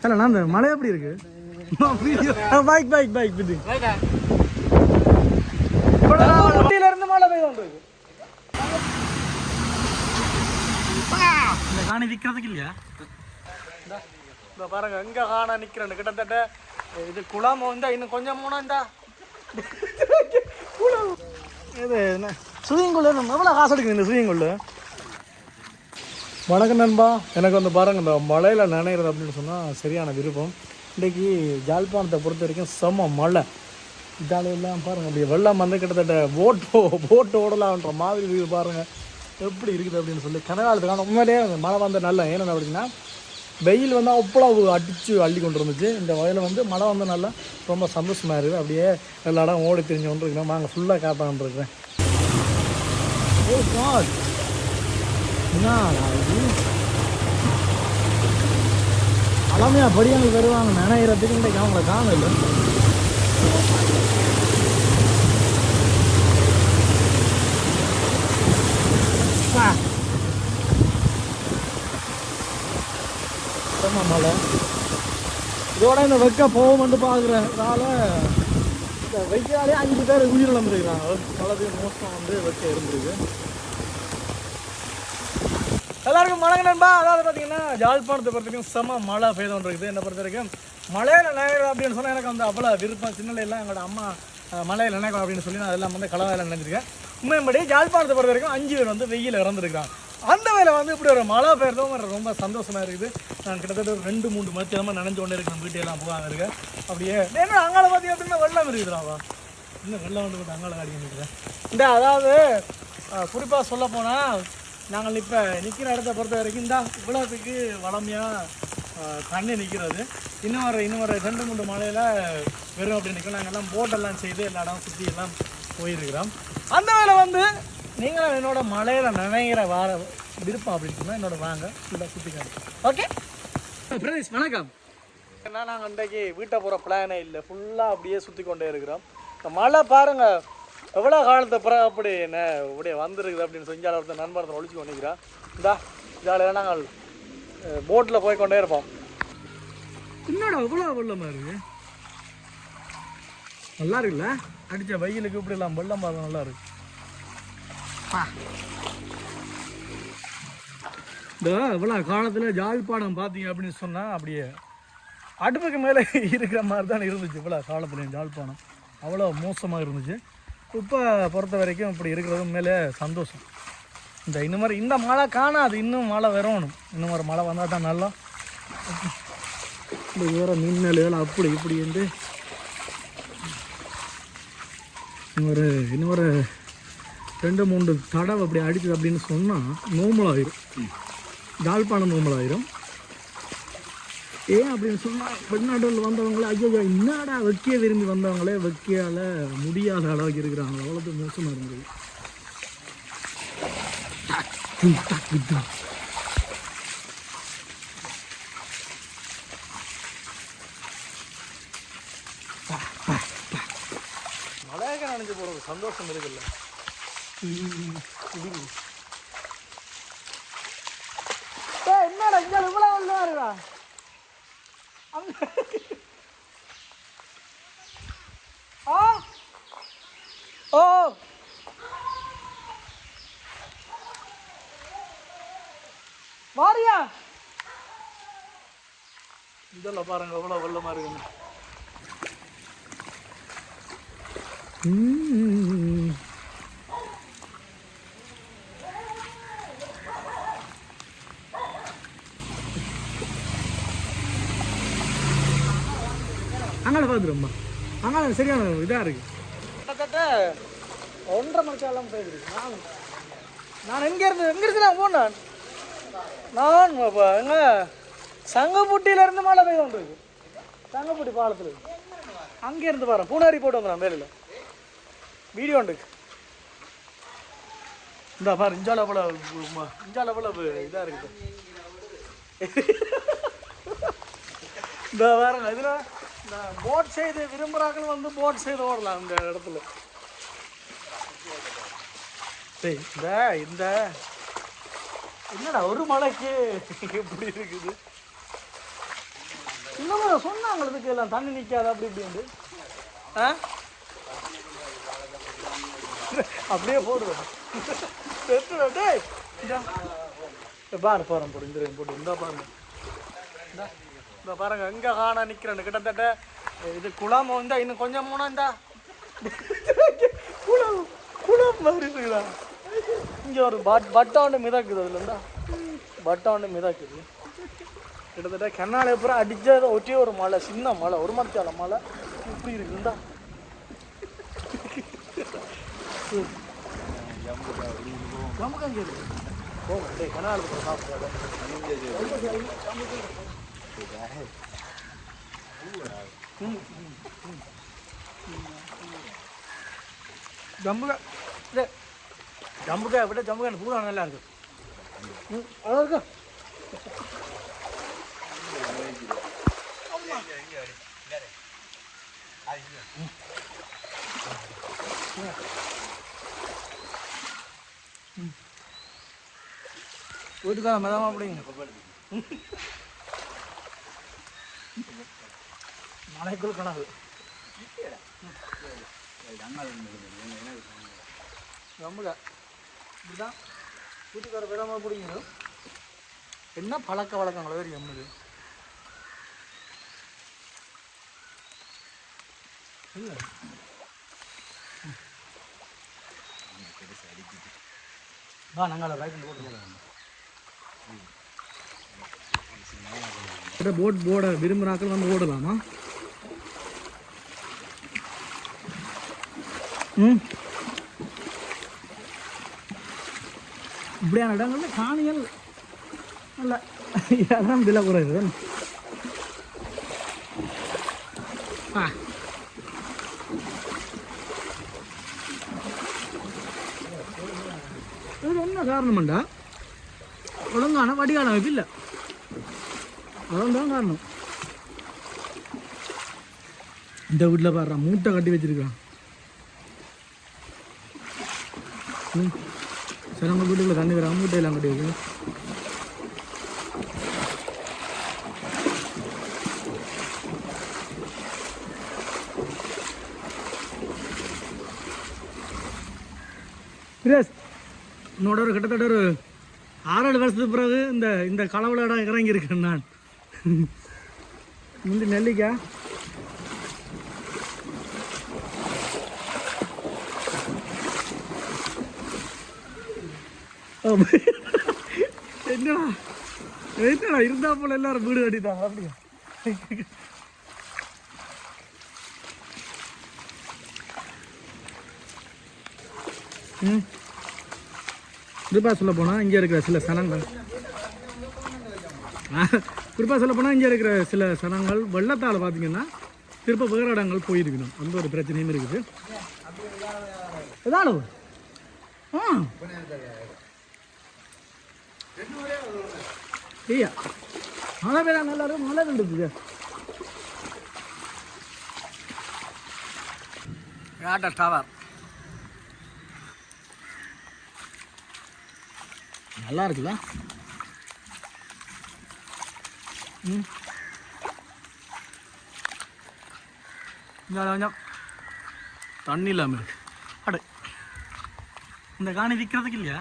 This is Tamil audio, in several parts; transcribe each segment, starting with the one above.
இல்ல நான் இந்த மழை எப்படி இருக்கு பைக் பைக் பைக் இது ஊட்டியில இருந்து மழை பெய்து கொண்டிருக்கு. இந்த காணி விற்கிறதுக்கு இல்லையா? இந்த பாருங்க எங்க காண நிக்கிறேன் கிட்டத்தட்ட இது குளம் வந்து இன்னும் கொஞ்சம் மூணு இந்த இது என்ன ஸ்விமிங்குள்ள எவ்வளோ காசு எடுக்குது இந்த ஸ்விமிங்குள்ள? வணக்கம் நண்பா. எனக்கு வந்து பாருங்கள் இந்த மழையில் நினைறது அப்படின்னு சொன்னால் சரியான விருப்பம். இன்றைக்கி ஜாழ்ப்பாணத்தை பொறுத்த வரைக்கும் செம்ம மழை. இதாலெல்லாம் பாருங்கள் அப்படி வெள்ளம் வந்து கிட்டத்தட்ட போட்டு ஓடலான்ற மாதிரி இருக்குது. பாருங்கள் எப்படி இருக்குது அப்படின்னு சொல்லி கனகாலத்துக்கான உண்மையிலேயே மழை வந்து நல்லா ஏன்னா அப்படின்னா வெயில் வந்து அவ்வளவு அடித்து அள்ளி கொண்டு இருந்துச்சு. இந்த வயலில் வந்து மழை வந்து நல்லா ரொம்ப சந்தோஷமாக இருக்குது. அப்படியே எல்லா இடம் ஓடி தெரிஞ்சு கொண்டு இருக்கிறேன். நாங்கள் ஃபுல்லாக காப்பாண்டுருக்கிறேன். ஓ காட் அலமையா படியாங்க வருவாங்க நினைக்கிறதுக்கு இன்றைக்கு அவங்கள காணல. மழை இதோட இந்த வெக்க போகும் வந்து பார்க்குறேன். அதனால் இந்த வெக்காலே 5 பேர் உயிரிழந்துருக்கிறாங்க. மழை மோசம் வந்து வெக்க இருந்துருக்கு. எல்லாருக்கும் வணக்கம் நண்பா. அதாவது பார்த்தீங்கன்னா ஜாழ்ப்பாணத்தை பொறுத்த வரைக்கும் செம்ம மழை பெய்து கொண்டு இருக்குது. என்னை பொறுத்த வரைக்கும் மழையில் நினைக்கிறேன் அப்படின்னு சொன்னால் எனக்கு வந்து அவ்வளோ விருப்பம். சின்னலாம் எங்களோட அம்மா மழையில் நினைக்கும் அப்படின்னு சொல்லி நான் அதெல்லாம் வந்து கலவையில் நினைஞ்சிருக்கேன். உண்மையும்படி ஜாழ்ப்பாணத்தை பொறுத்த வரைக்கும் 5 பேர் வந்து வெயில் இறந்துருக்காங்க. அந்த வேலை வந்து இப்படி ஒரு மழை பெய்யறதும் ரொம்ப சந்தோஷமாக இருக்குது. நான் கிட்டத்தட்ட 2-3 மத்தியமாக நினைஞ்சு கொண்டே இருக்கேன். வீட்டையெல்லாம் போகாமல் இருக்கேன். அப்படியே ஏன்னா அங்கால பார்த்திங்க அப்படின்னா வெள்ளம் இருக்குதுடாவா இன்னும் வெள்ளம் வந்து அங்கால காடி நிற்கிறேன். இந்த அதாவது குறிப்பாக சொல்ல போனால் நாங்கள் இப்போ நிற்கிற இடத்த பொறுத்த வரைக்கும் இந்த இவ்வளோத்துக்கு வளமையாக தண்ணி நிற்கிறது. இன்னும் வர 2-3 மழையில் வெறும் அப்படி நிற்கும். நாங்கள் எல்லாம் போட்டெல்லாம் செய்து எல்லா இடம் சுற்றி எல்லாம் போயிருக்கிறோம். அந்த வேலை வந்து நீங்களும் என்னோட மழையில் நினைக்கிற வார விருப்பம் அப்படின்னு சொன்னால் என்னோட வாங்க ஃபுல்லாக சுற்றிக்காங்க. ஓகே பிரதேஷ் வணக்கம். ஏன்னா நாங்கள் இன்றைக்கி வீட்டை போகிற பிளானே இல்லை. ஃபுல்லாக அப்படியே சுற்றி கொண்டே இருக்கிறோம். இந்த மழை பாருங்கள் எவ்வளோ காலத்தை பிறகு அப்படி என்ன இப்படியே வந்துருக்குது அப்படின்னு செஞ்சால் ஒருத்தர் நண்பரத்தை ஒழிச்சு கொண்டிருக்கிறோம். இந்தா இதால் நாங்கள் போட்டில் போய் கொண்டே இருப்போம். என்னோட எவ்வளோ வெள்ளமாக இருக்குது. நல்லா இருக்குல்ல அடித்த வெயிலுக்கு இப்படி எல்லாம் வெள்ளம் பார்க்க நல்லா இருக்கு. இந்த இவ்வளோ காலத்தில் ஜாழ்ப்பாணம் பார்த்தீங்க அப்படின்னு சொன்னால் அப்படியே அடுப்புக்கு மேலே இருக்கிற மாதிரி தான் இருந்துச்சு. இவ்வளோ காலத்துலேயும் ஜாழ்ப்பாணம் அவ்வளோ மோசமாக இருந்துச்சு. இப்போ பொறுத்த வரைக்கும் இப்படி இருக்கிறது மேலே சந்தோஷம். இந்த மழை காணாது. இன்னும் மழை வரணும். இன்னும் ஒரு மழை வந்தால் தான் நல்லா. இந்த வேறு மின்னல் அப்படி இப்படி வந்து இன்னும் ஒரு 2-3 தடவை அப்படி அடிக்குது அப்படின்னு சொன்னால் நோம்பலாயிரும். ஜாழ்ப்பாணம் நோம்பலாயிரும். ஏன் அப்படின்னு சொன்னால் வெளிநாட்டில் வந்தவங்களே ஐயோ என்னடா வெக்கையை விரும்பி வந்தவங்களே வெக்கையால் முடியாத அளவுக்கு இருக்கிறாங்க. அவ்வளோது மோசமாக இருந்தது. மழையாக நினைஞ்சு போகிறது சந்தோஷம் இருக்குல்ல. என்னடா இங்கே இவ்வளோ நல்லா இருக்கா ஓ வாரியா இதெல்லாம் பாருங்க எவ்வளோ வெள்ளமாக இருக்குன்னு. அங்கால பார்த்துரும்மா அங்கால சரியான இதாக இருக்குது. கிட்டத்தட்ட 1.5 மணிக்காலம் போயிருக்கு. நான் எங்கேருந்து நான் போனேன். நான் எங்க சங்கப்பூட்டியிலேருந்து மழை பெய்து கொண்டு இருக்கு. சங்கப்பூட்டி பாலத்தில் அங்கேருந்து பாரு பூனாரி போட்டு வந்துடுறேன் வேலையில் வீடியோ உண்டு. இந்த பாரு இஞ்சால எவ்வளவு இதாக இருக்குது. இந்த வேறங்க இதில் இந்த போட் செய்து விரும்புகிறாக்கள் வந்து போட் செய்து ஓடலாம் இந்த இடத்துல. இந்த என்னடா ஒரு மலைக்கு எப்படி இருக்குது. இன்னும் சொன்னாங்களுக்கு எல்லாம் தண்ணி நிற்காது அப்படி இப்படின்ட்டு. ஆ அப்படியே போடுவேன். டேய் பாரு போகிறேன் போடு இந்த போட்டு இந்த பாருங்க இந்த பாருங்க எங்கே காணா நிற்கிறேன் கிட்டத்தட்ட இது குளம் வந்தால் இன்னும் கொஞ்சம் மூணா இந்தா குளம் குளம் மாதிரி இருக்குதா. இங்கே ஒரு பட்டாண்டு மிதக்குது அதில் இருந்தா பட்டாண்டு மிதக்குது. கிட்டத்தட்ட கண்ணாடி அப்புறம் அடித்தது ஒட்டியே ஒரு மலை சின்ன மலை ஒரு மரத்தால மலை இப்படி இருக்குந்தா. நமக்கு அங்கே இருக்கு போங்க டே கண்ணாடி அப்புறம் சாப்பிட்றாங்க. ஜம்புக்காய் விட ஜம்புக்காய் பூரா நல்லா இருக்கு. அதான் இருக்கா வீட்டுக்கார மதமா அப்படிங்க மலைக்குள் கனவு ரொம்ப இப்படிதான் வீட்டுக்கார விடாம பிடிங்க. என்ன பழக்க வழக்கங்களோ வேறு எம்முது இல்லை வா நாங்கள் ரைட் போட் போட விரும்புகிறாக்கள் வந்து ஓடலாமா? இப்படியான இடங்கள்ல காணிகள் நல்ல இடம் விலை குறையுது. அது என்ன காரணம்டா ஒழுங்கான வடிகால அமைப்பு இல்லை. அதான் காரணம். இந்த வீட்டில் பாடுறான் மூட்டை கட்டி வச்சிருக்கான். சரி நம்ம வீட்டுக்குள்ள தண்ணி வரான் மூட்டையெல்லாம் கட்டி வைக்கணும். என்னோட ஒரு கிட்டத்தட்ட ஒரு 6-7 வருஷத்துக்கு பிறகு இந்த களவுல இடம் இறங்கியிருக்கேன் நான். முந்தி நெல்லிக்காய் என்னடா என்னடா இருந்தா போல எல்லாரும் வீடு கட்டிட்டாங்க அப்படியா? குறிப்பாக சொல்ல போனால் இங்கே இருக்கிற சில சனங்கள் குறிப்பாக சொல்ல போனால் இங்கே இருக்கிற சில சனங்கள் வெள்ளத்தால் பார்த்தீங்கன்னா திருப்ப வேறு இடங்கள் போயிருக்கணும். அந்த ஒரு பிரச்சனையும் இருக்குது. ஏதாவது ஐயா மழை பெய்யா நல்லா இருக்கும். மழை கண்டுக்குது டவர் நல்லா இருக்குல்ல. கொஞ்சம் தண்ணி இல்லாமல் இருக்கு. அடு இந்த காணி விற்கிறதுக்கு இல்லையா?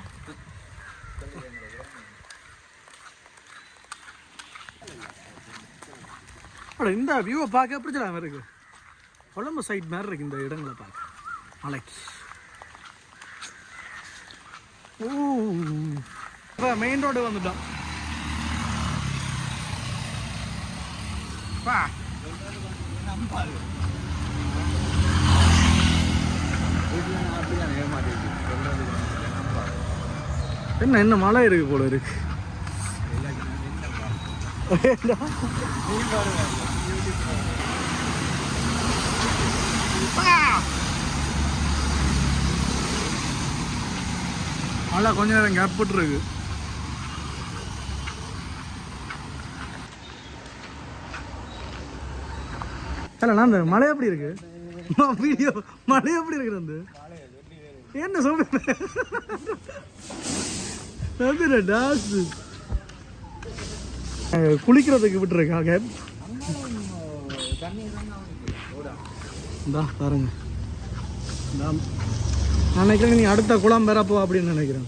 அட இந்த வியூவை பார்க்க எப்படி தான் இருக்கு. கொழம்பு சைட் மாதிரி இருக்கு இந்த இடங்களை பார்க்க மலைக்கு. இப்போ மெயின் ரோடு வந்துட்டோம். என்ன என்ன மழை இருக்கு போல இருக்கு. மழை கொஞ்ச நேரம் கேப் போட்டுருக்கு. இல்லைண்ணா அந்த மழை எப்படி இருக்கு வீடியோ மழை எப்படி இருக்குது அந்த என்ன சொல்ற குளிக்கிறதுக்கு விட்டுருக்காங்க. இந்தா பாருங்க, நான் நினைக்கிறேன் நீ அடுத்த குளம் பெறப்போ அப்படின்னு நினைக்கிறேன்.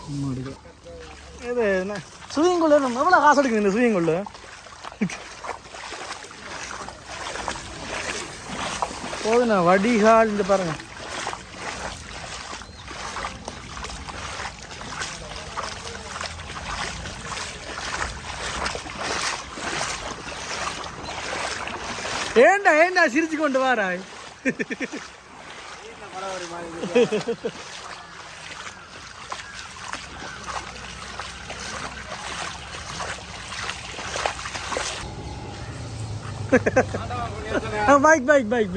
அம்மா எடுக்க இது என்ன ஸ்விமிங் பூல் எவ்வளோ காசு எடுக்குங்க இந்த ஸ்விமிங் பூல்? போதுண்ணா வடிகால் இந்த பாருங்க. ஏண்டா சிரிச்சு கொண்டு வாராய். Bike bike bike